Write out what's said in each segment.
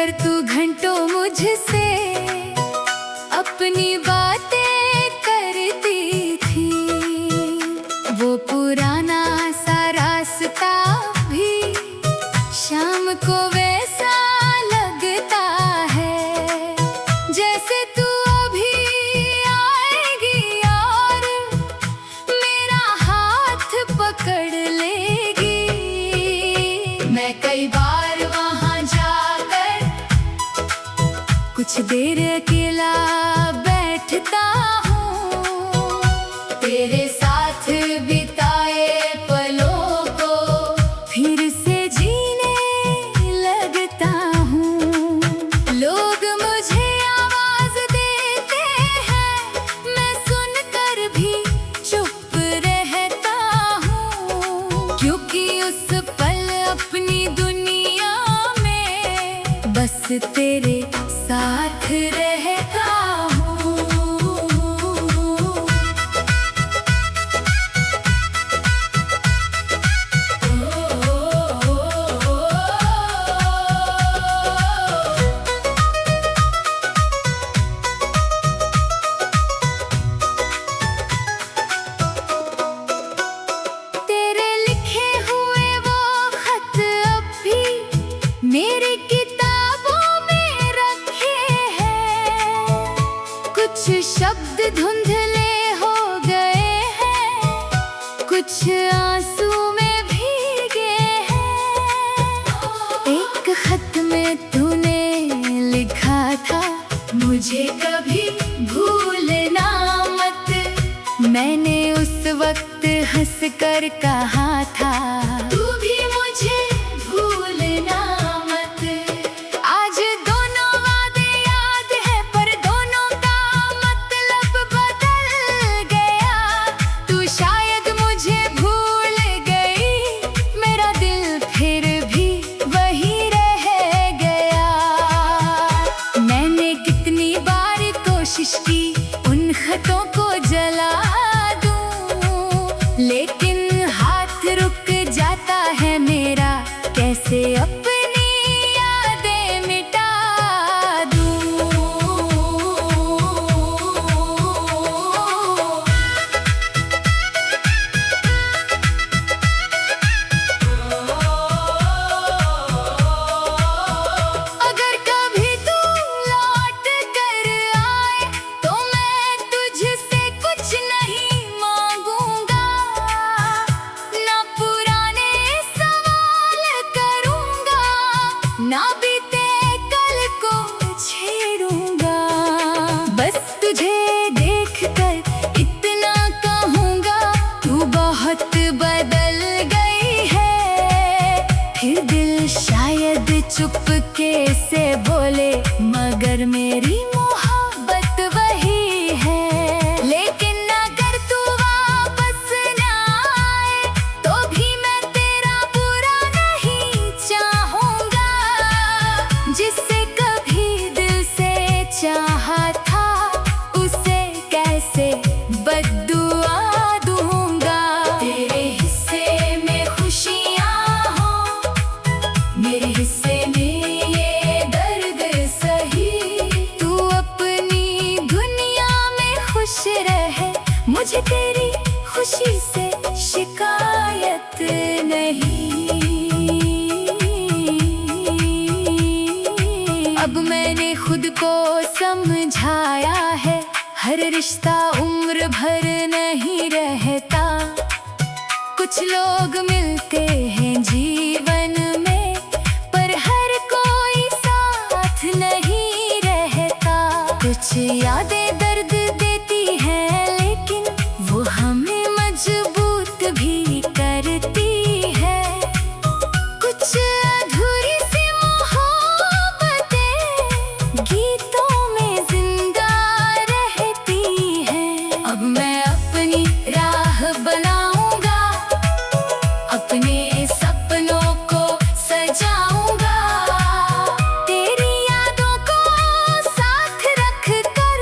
कर तू घंटों मुझसे अपनी बातें करती थी। वो पुराना सा रास्ता भी शाम को वैसा लगता है जैसे तू अभी आएगी और मेरा हाथ पकड़ लेगी। मैं कई बार वहाँ जाकर कुछ देर अकेला बैठता हूँ, तेरे साथ बिताए पलों को फिर से जीने लगता हूँ। लोग मुझे आवाज देते हैं, मैं सुनकर भी चुप रहता हूँ, क्योंकि उस पल अपनी दुनिया में बस तेरे साथ रहता हूँ। तेरे लिखे हुए वो खत अब भी मेरी किताबों में रखे हैं। कुछ शब्द धुंधले हो गए हैं, कुछ आंसू में भीगे हैं। एक खत में तूने लिखा था, मुझे कभी भूलना मत। मैंने उस वक्त हंस कर कहा था, तू भी मुझे भूलना मत। आज दोनों वादे याद है, पर दोनों का मतलब बदल गया। तू शायद मुझे भूल गई, मेरा दिल फिर भी वही रह गया। मैंने कितनी बार कोशिश की उन खतों को जला दूं, लेकिन हाथ रुक जाता है मेरा, कैसे अपनी यादें मिटा दूं। अगर कभी तू लौट कर आए तो मैं तुझसे कुछ नहीं मांगूंगा, ना पुराने सवाल करूंगा, ना बीते कल को छेड़ूंगा। बस तुझे देखकर इतना कहूंगा, तू बहुत बदल गई है। फिर दिल शायद चुपके से बोले, मगर मेरी मोहब्बत वही है। लेकिन अगर तू वापस ना आए तो भी मैं तेरा बुरा नहीं चाहूंगा। जिससे कभी दिल से चाहा था, उसे कैसे बद्दुआ दूंगा। तेरे हिस्से में खुशियाँ हो, मेरे हिस्से में ये दर्द सही। तू अपनी दुनिया में खुश रहे, मुझे तेरी खुशी से शिकायत नहीं। अब मैंने खुद को समझाया है, हर रिश्ता उम्र भर नहीं रहता। कुछ लोग मिलते हैं जीवन में, पर हर कोई साथ नहीं रहता। कुछ यादें दर्द देती हैं, लेकिन वो हमें मजबूत भी करती है। कुछ अधूरी सी मोहब्बतें गीतों में जिंदा रहती हैं। अब मैं अपनी राह बनाऊंगा, अपने सपनों को सजाऊंगा। तेरी यादों को साथ रख कर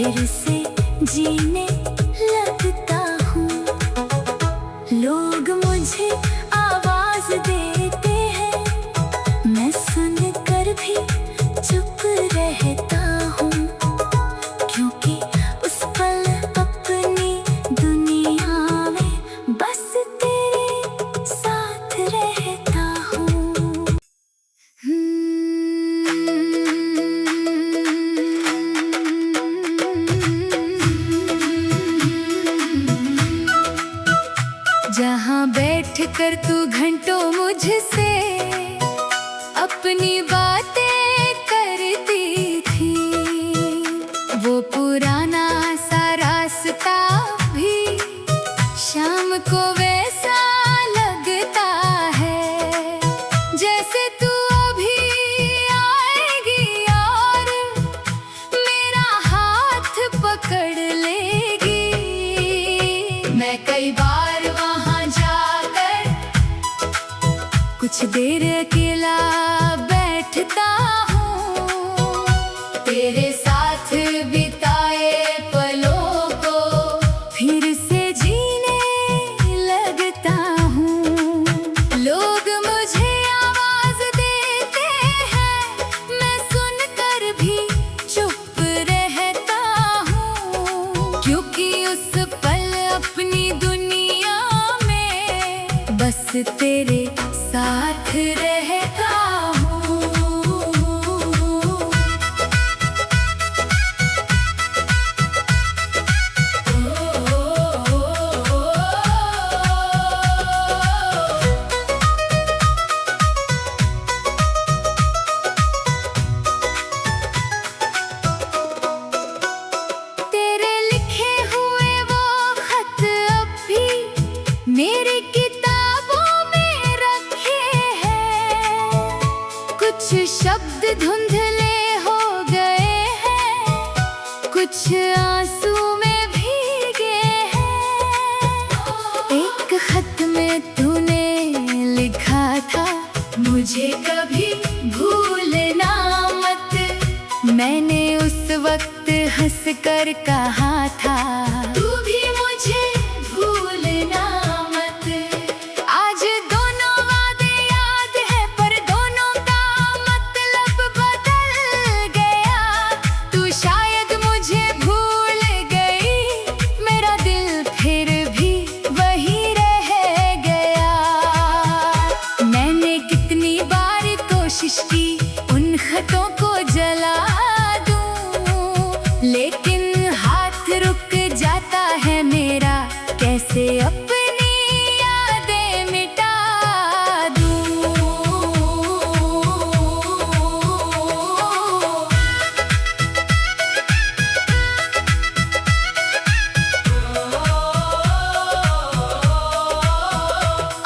फिर से जीने लगता हूँ। लोग मुझे आवाज देते हैं, मैं सुनकर भी चुप रहता हूँ, क्योंकि उस पल अपनी दुनिया में बस तेरे साथ रहता हूँ। जहाँ बैठ कर तू घंटों मुझसे अपनी बातें करती थी, वो पुराना सा रास्ता भी शाम को वैसा लगता है, जैसे तू अभी आएगी और मेरा हाथ पकड़ लेगी। मैं कई बार वहाँ जाकर कुछ देर अकेला बैठता हूँ, तेरे साथ बिताए पलों को फिर से जीने लगता हूँ। लोग मुझे आवाज देते हैं, मैं सुनकर भी चुप रहता हूँ, क्योंकि उस पल अपनी दुनिया में बस तेरे साथ रहता हूँ। तेरे लिखे हुए वो खत अब भी मेरी किताबों में रखे हैं, कुछ शब्द धुंधले हो गए हैं, कुछ आंसू में भीगे हैं। एक खत में तूने लिखा था, मुझे कभी भूलना मत। मैंने उस वक्त हंस कर कहा था, तू भी मुझे भूलना मत। आज दोनों वादे याद है, पर दोनों का मतलब बदल गया। तू शायद मुझे भूल गई, मेरा दिल फिर भी वही रह गया। मैंने कितनी बार कोशिश की उन खतों को जला दूं, लेकिन हाथ रुक जाता है मेरा, कैसे अपनी यादें मिटा दूं।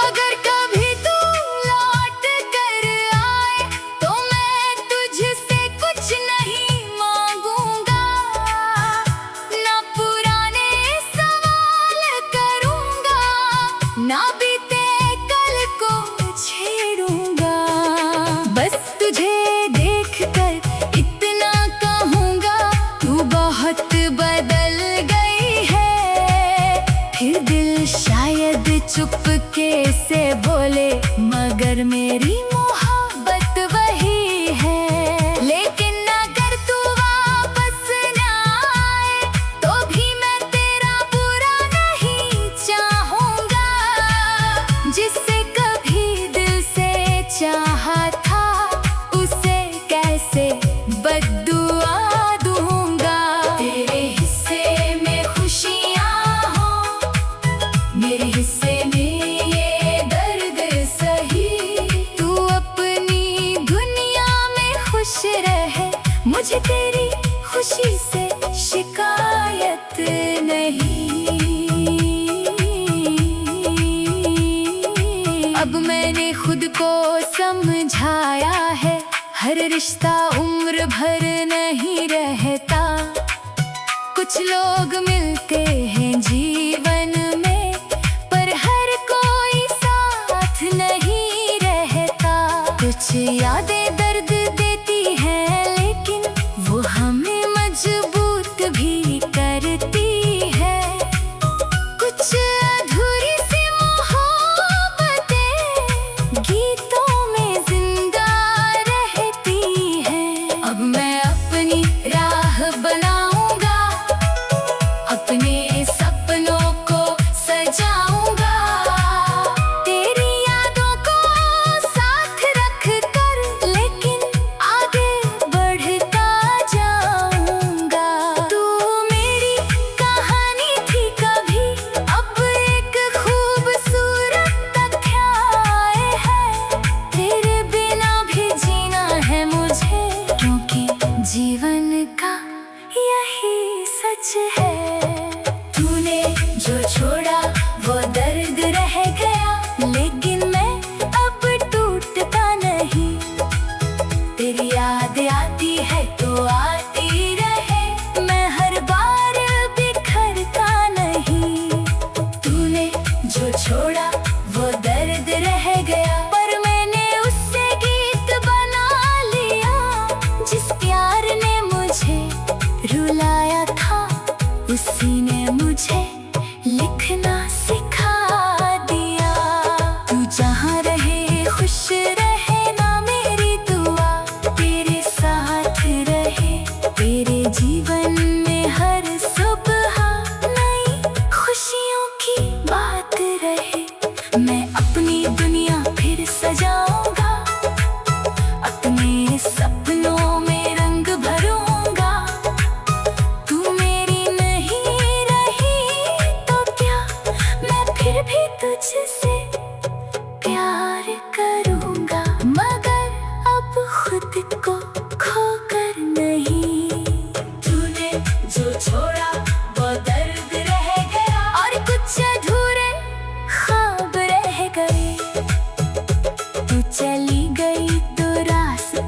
अगर कभी तू लौट कर आए तो मैं तुझसे कुछ नहीं मांगूंगा, ना पुराने सवाल करूंगा, ना बीते कल को छेड़ूंगा। बस तुझे देखकर इतना कहूंगा, तू बहुत बदल गई है। फिर दिल शायद चुपके से बोले, मगर मेरी मोहब्बत वही है। लेकिन अगर तू वापस ना आए तो भी मैं तेरा बुरा नहीं चाहूंगा, जिससे कभी दिल से चाहा था उसे कैसे बद्दुआ दूंगा। तेरे हिस्से में खुशियाँ हो, मेरे हिस्से में ये दर्द सही। तू अपनी दुनिया में खुश रहे, मुझे तेरी खुशी से शिकायत नहीं। अब मैंने खुद को समझाया है, हर रिश्ता उम्र भर नहीं रहता। कुछ लोग मिलते हैं जीवन में, पर हर कोई साथ नहीं रहता। कुछ यादें दर्द देती हैं, लेकिन वो हमें मजबूत भी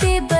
बातें